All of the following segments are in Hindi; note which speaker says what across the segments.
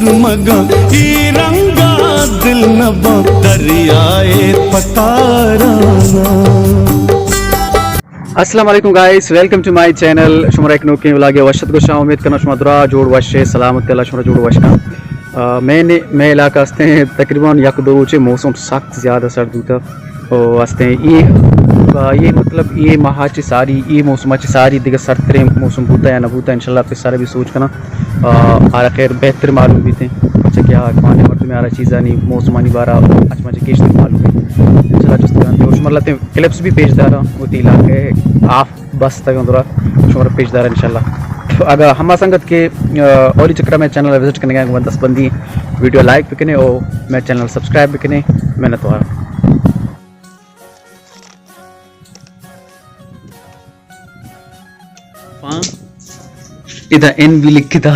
Speaker 1: सुरमगा ई रंगा दिल नबा दरियाए पताराना।
Speaker 2: अस्सलाम वालेकुम guys, welcome to my channel. शुमरा एक नोके लागे वशत गोशा उम्मीद करना शुमा दुरा जोड़ वशे सलामत अल्लाह शुमरा जोड़ वशका मैं इलाका हस्ते हैं तकरीबन यक दो चे मौसम सख्त ज़्यादा सर्द होता और हस्ते ये मतलब ये माहाची सारी ये मौसमाची सारी दिग सरतरे मौसम होता या ना होता इंशाल्लाह पे सारे भी सोच करना आरा खैर बेहतर मालूम भी थे अच्छा क्या माने मर्द में आरा चीज़ा नहीं मौसम आनी बारा आज मुझे केश मालूम है इंशाल्लाह जुस्त शुमरलाते क्लिप्स भी पेश दारा वो इलाके आप बस तक दुरा शुमर पेश दारा इंशाल्लाह। तो अगर हम संगत के और चक्कर में चैनल विजिट करने का दस बंदी वीडियो लाइक भी करें और मैं चैनल सब्सक्राइब भी करें मैंने तो इधर एन भी लिख था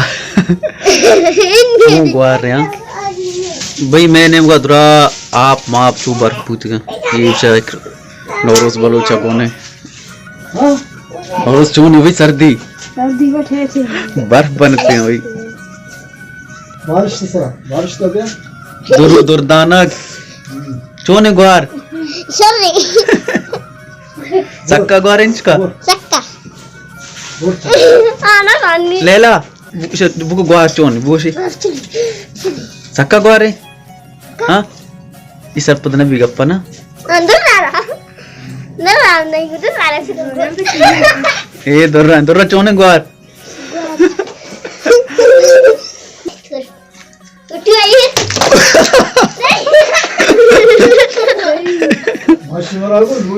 Speaker 2: भाई मैंने दुरा आप माप चू बर्फ पूछ ये नौरोज बलोचा कोने नौरोज चू नहीं भाई सर्दी बर्फ बनते हैं भाई
Speaker 3: बारिश तो
Speaker 2: दूर दुर्दाना चोने ग्वार सक्का ग्वार इंच का लेला बुक ग्वार चोन बोशी सक्का ग्वार है हाँ इस सब पता नहीं गप्पा ना ये दुर्रा चोने ग्वार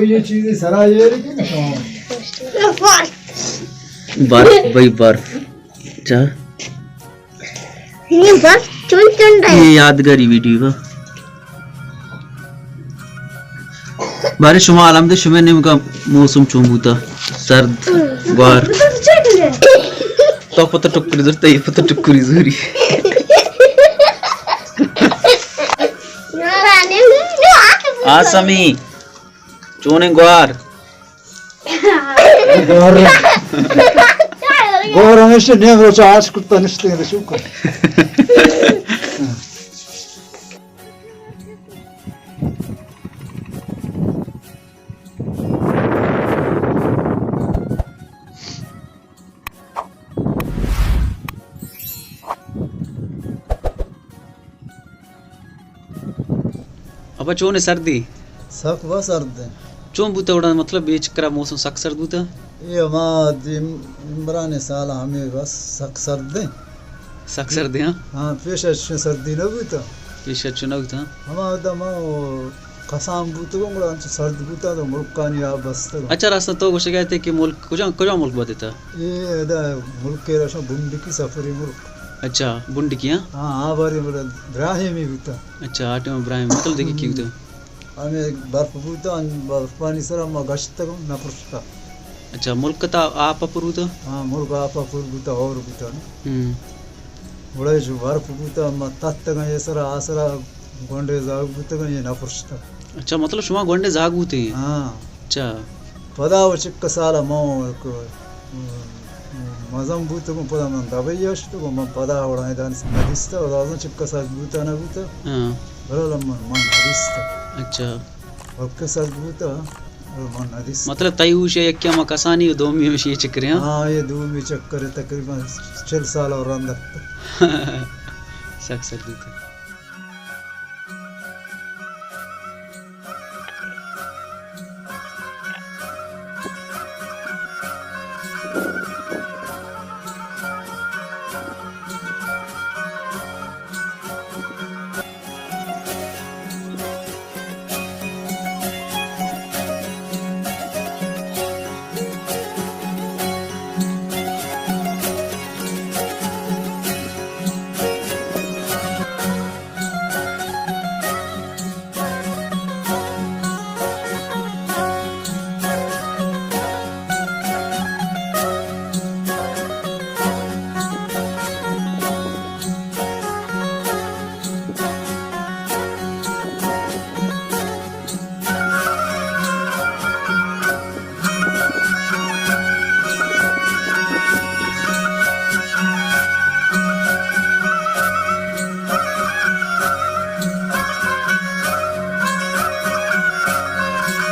Speaker 3: ये चीजें सरा ये
Speaker 2: बर्फ भाई बर्फ जा
Speaker 4: ये बर्फ चुन चुन रहा है
Speaker 2: ये यादगारी वीडियो बारिश शुमा आलम दे शुमे निम का मौसम चुंबूता सर्द बार तो पता टुकड़ी जरता ये पता टुकड़ी जरी आसमी चोने ग्वार
Speaker 3: गोर हमेशा नहीं रोचा आज कुत्ता निश्चित है शुक्र
Speaker 2: अब चोने सर्दी
Speaker 3: सक व सर्द है
Speaker 2: चों बूता उड़ा मतलब ये चक्रा मौसम सक सर्द बूता
Speaker 3: ये हमारा इमरान साल हमें बस सक सर्द है
Speaker 2: सक सर्दी
Speaker 3: हाँ पेश अच्छे सर्दी न भी तो
Speaker 2: पेश चुनाव था
Speaker 3: हमारा दम कसाम बूते को मुड़ा सर्द बूता तो मुल्क का नहीं आप बस तो
Speaker 2: अच्छा रास्ता तो कुछ कहते कि मुल्क कुछ मुल्क बताता
Speaker 3: ये दा मुल्क के रशा बुंदी की सफरी मुल्क
Speaker 2: अच्छा बुंडी की
Speaker 3: हाँ आ बारी मुड़ा ब्राहिमी बूता
Speaker 2: अच्छा आटे में इब्राहिम मतलब देखिए क्यों तो
Speaker 3: हमें बर्फ बूता बर्फ पानी सर हम गश्त तक न पुरस्ता
Speaker 2: अच्छा मुल्क का आप अपरू तो
Speaker 3: हाँ मुल्क आप अपुर बूता और बूता ना बड़ा जो बर्फ बूता हम तत् तक ये सर आसरा गोंडे जाग बूता का ये न पुरस्ता
Speaker 2: अच्छा मतलब शुमा गोंडे जाग बूते हैं
Speaker 3: हाँ
Speaker 2: अच्छा
Speaker 3: पदा वो चिक्का साला मौ को मज़म बूता को पदा मन दबाई यश तो को मन पदा उड़ाए दान से नदिस्ता और दान चिक्का साल बूता ना बूता
Speaker 2: हाँ
Speaker 3: बड़ा लम्बा मन नदिस्ता
Speaker 2: अच्छा
Speaker 3: और के साल बूता और मन नदिस्ता
Speaker 2: मतलब तयूश है क्या मकासानी दो में ये चक्कर हैं
Speaker 3: हाँ ये दो में चक्कर है तकरीबन 4 साल और अंदर
Speaker 2: सक सर्दी